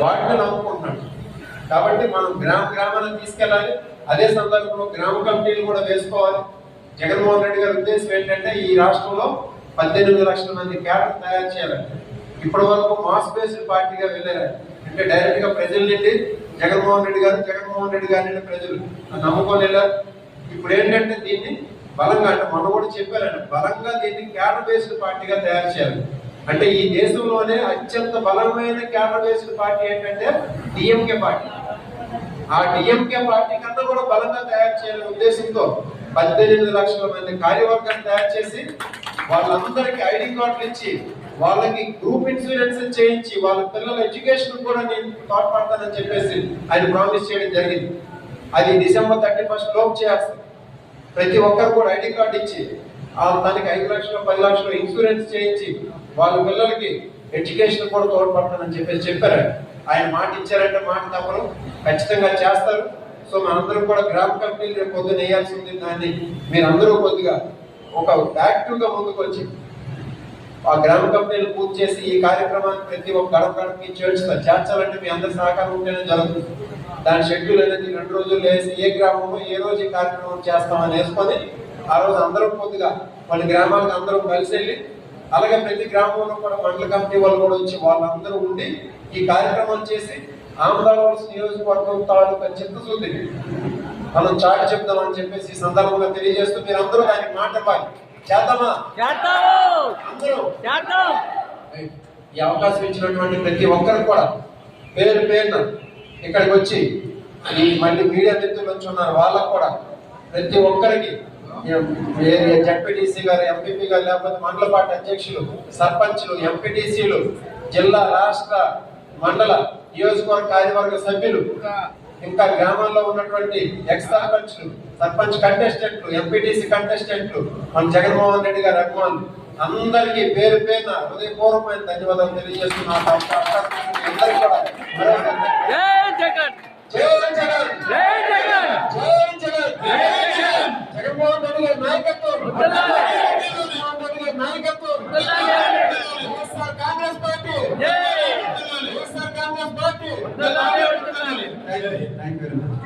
వాటిని నమ్ముకుంటున్నాడు. కాబట్టి మనం గ్రామాలను తీసుకెళ్ళాలి. అదే సందర్భంలో గ్రామ కమిటీలు కూడా వేసుకోవాలి. జగన్మోహన్ రెడ్డి గారి ఉద్దేశం ఏంటంటే ఈ రాష్ట్రంలో 18 లక్షల మంది క్యాడర్ తయారు చేయాలి. ఇప్పటి వరకు మాస్ బేస్డ్ పార్టీగా వెళ్ళారు. అంటే డైరెక్ట్ గా ప్రజల నుండి జగన్మోహన్ రెడ్డి గారిని ప్రజలు నమ్ముకొని వెళ్ళారు. ఇప్పుడు ఏంటంటే దీన్ని బలంగా, అంటే మొన్న కూడా చెప్పారంటే బలంగా దీన్ని క్యాడర్ బేస్డ్ పార్టీగా తయారు చేయాలి. అంటే ఈ దేశంలోనే అత్యంత బలమైన క్యాడర్ బేస్డ్ పార్టీ ఏంటంటే డిఎంకే పార్టీ. ఆ డిఎంకే పార్టీ కన్నా కూడా బలంగా తయారు చేయాలనే ఉద్దేశంతో 18 లక్షల మంది కార్యవర్గాన్ని తయారు చేసి వాళ్ళందరికీ ఐడి కార్డులు ఇచ్చి వాళ్ళకి గ్రూప్ ఇన్సూరెన్స్ చేయించి వాళ్ళ పిల్లల ఎడ్యుకేషన్ కూడా నేను తోడ్పడతానని చెప్పేసి ఆయన ప్రామిస్ చేయడం జరిగింది. అది December 31 లోపు చేస్తారు. ప్రతి ఒక్కరు కూడా ఐడి కార్డు ఇచ్చి దానికి 5 లక్షలు 10 లక్షలు ఇన్సూరెన్స్ చేయించి వాళ్ళ పిల్లలకి ఎడ్యుకేషన్ కూడా తోడ్పడతానని చెప్పారు. ఆయన మాట ఇచ్చారంటే మాట తప్పరు, ఖచ్చితంగా చేస్తారు. సో మనందరం కూడా గ్రామ కమిటీలు రేపు పొద్దున వేయాల్సి ఉంది. దాన్ని మీరందరూ కొద్దిగా ఒక యాక్టివ్గా ముందుకు వచ్చి ఆ గ్రామ కమిటీలు పూర్తి చేసి ఈ కార్యక్రమాన్ని ప్రతి ఒక్క గడపకి చేర్చాలంటే మీ అందరి సహకారం ఉంటేనే జరుగుతుంది. దాని షెడ్యూల్ అనేది 2 రోజులు వేసి ఏ గ్రామంలో ఏ రోజు ఈ కార్యక్రమం చేస్తామని వేసుకొని ఆ రోజు అందరం కొద్దిగా మన గ్రామాలకు అందరం కలిసి వెళ్ళి, అలాగే ప్రతి గ్రామంలో కూడా మండల కమిటీ వాళ్ళు కూడా వచ్చి వాళ్ళందరూ ఉండి ఈ కార్యక్రమం చేసి ఆంధ్రప్రదేశ్ నియోజకవర్గం తాలూకా చిత్తశుద్ధి మనం చాటి చెప్తామని చెప్పేసి ఈ సందర్భంగా తెలియజేస్తూ మీరందరూ దానికి మాట ఇవ్వాలి. చేద్దామా? అందరూ ఈ అవకాశం ఇచ్చినటువంటి ప్రతి ఒక్కరికి కూడా పేరు పేరున ఇక్కడికి వచ్చి ఈ మళ్ళీ మీడియా మిత్రులు వచ్చి ఉన్నారు వాళ్ళకు కూడా ప్రతి ఒక్కరికి జడ్పీటీసీ గారు, ఎంపీపీ గారు, లేకపోతే మండల పార్టీ అధ్యక్షులు, సర్పంచ్లు, ఎంపీటీసీలు, జిల్లా, రాష్ట్ర, మండల, నియోజకవర్గ కార్యవర్గ సభ్యులు, ఇంకా గ్రామాల్లో ఉన్నటువంటి ఎక్స్ సర్పంచ్లు, సర్పంచ్ కంటెస్టెంట్లు, ఎంపీటీసీ కంటెస్టెంట్లు, మన జగన్మోహన్ రెడ్డి గారి అభిమానులు అందరికీ పేరు పేరున హృదయపూర్వకమైన ధన్యవాదాలు తెలియజేస్తున్నారు. జగన్మోహన్ రెడ్డి గారి నాయకత్వం, కాంగ్రెస్ పార్టీ, కాంగ్రెస్ పార్టీ.